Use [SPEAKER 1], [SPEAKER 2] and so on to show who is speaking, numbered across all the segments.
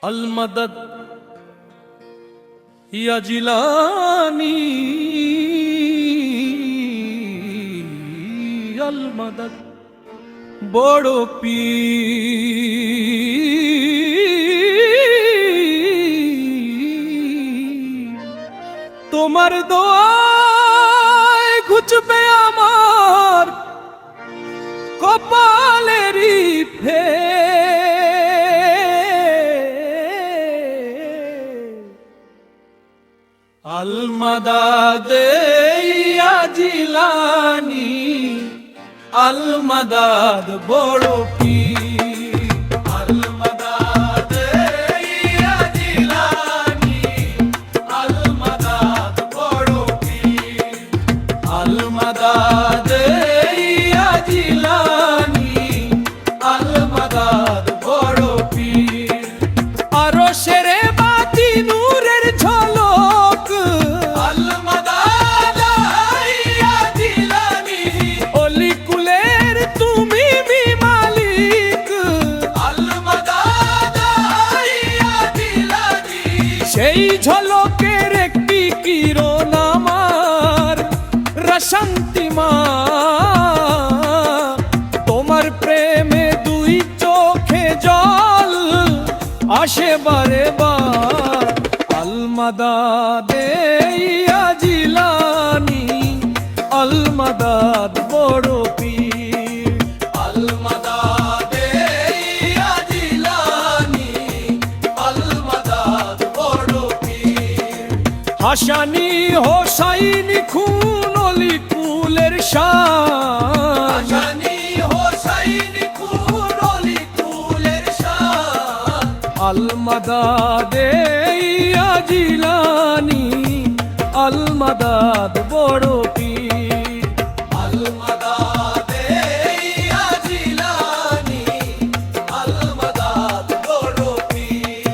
[SPEAKER 1] अल मदद या जिलानी अल मदद बड़ो पीर তোমার দোয়ায় ঘুচবে আমার কপালেরই আল মাদাদ ইয়া জিলানী আল মাদাদ বড় পীর আল মাদাদ ইয়া জিলানী আল মাদাদ বড় পীর আল মাদাদ ইয়া জিলানী আল মাদাদ বড় পীর আরশের বাতি নূরের ঝলক আল মাদাদ ইয়া জিলানী অলি কুলের তুমি মালিক আল মাদাদ ইয়া জিলানী সেই ঝলকের একটি কিরণ আমার রশন্তিমা তোমার প্রেমে দুই চোখে জল আসে বারে বার আল মাদাদ ইয়া জিলানী আল মাদাদ বড় পীর আল মাদাদ ইয়া জিলানী আল মাদাদ বড় পীর হাসানি হোসাইনি খুন অলি কুলের শান হাসানি হোসাইনি খুন অলি কুলের শান আল মাদাদ ইয়া জিলানী আল মাদাদ বড় পীর আল মাদাদ ইয়া জিলানী আল মাদাদ বড় পীর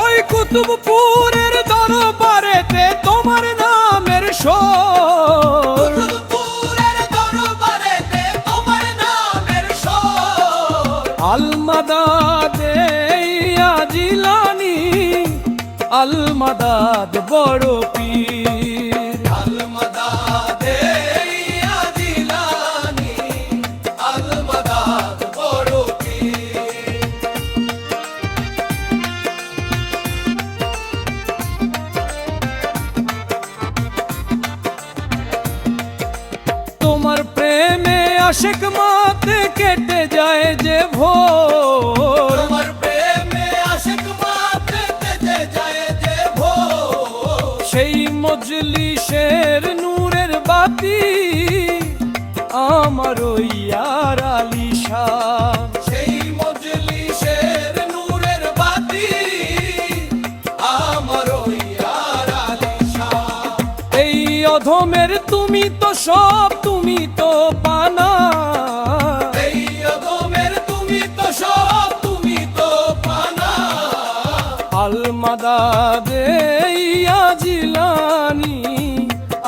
[SPEAKER 1] ওই কুতুবপুরের দরবারেতে তোমার নামের শোর কুতুবপুরের দরবারেতে তোমার নামের শোর আল মাদাদ ইয়া জিলানী আল মাদাদ বড় পীর আল মাদাদ ইয়া জিলানী আল মাদাদ বড় পীর তোমার প্রেমে আশিক মাতে কেটে যায় যে ভোর তোমার প্রেমে আশিক মাতে কেটে যায় যে ভোর সেই মজলিসের নূরের বাতি আমার ইয়ার আলিশান সেই মজলিসের নূরের বাতি আমার ইয়ার আলিশান এই অধমের তুমি তো সব তুমি তো পানা এই অধমের তুমি তো সব তুমি তো পানা আল মাদাদ ইয়া জিলানী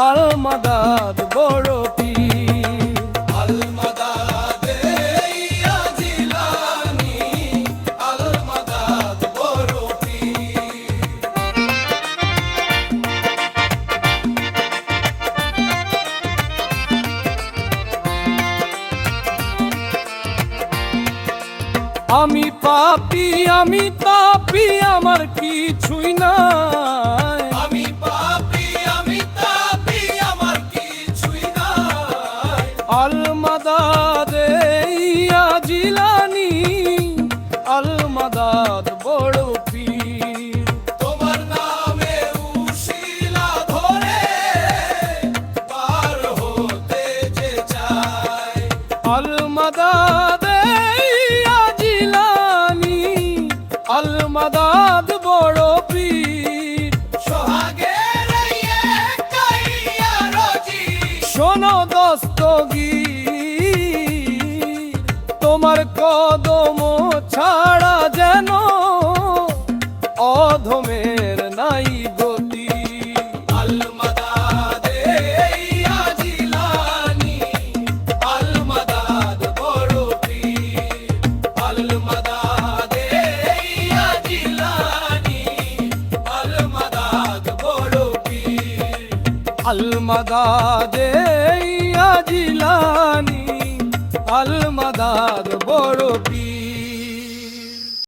[SPEAKER 1] আল মাদাদ বড় পীর আল মাদাদ ইয়া জিলানী আল মাদাদ বড় পীর আমি পাপী আমি তাপী আমার কিছুই নাই আমি পাপী আমি তাপী আমার কিছুই নাই আল মাদাদ ইয়া জিলানী আল মাদাদ বড় পীর তোমার নামে উশিলা ধরে পার হতে যে চায় আল মাদাদ আল মাদাদ বড় পীর সোহাগের কাইয়া রজি শোনো দস্তগীর তোমার কদম ছাড়া যেন অধমের নাই গতি আল মাদাদ ইয়া জিলানী আল মাদাদ বড় পীর আল মাদাদ জিলানী আল মাদাদে ইয়া জিলানী আল মাদাদ বড় পীর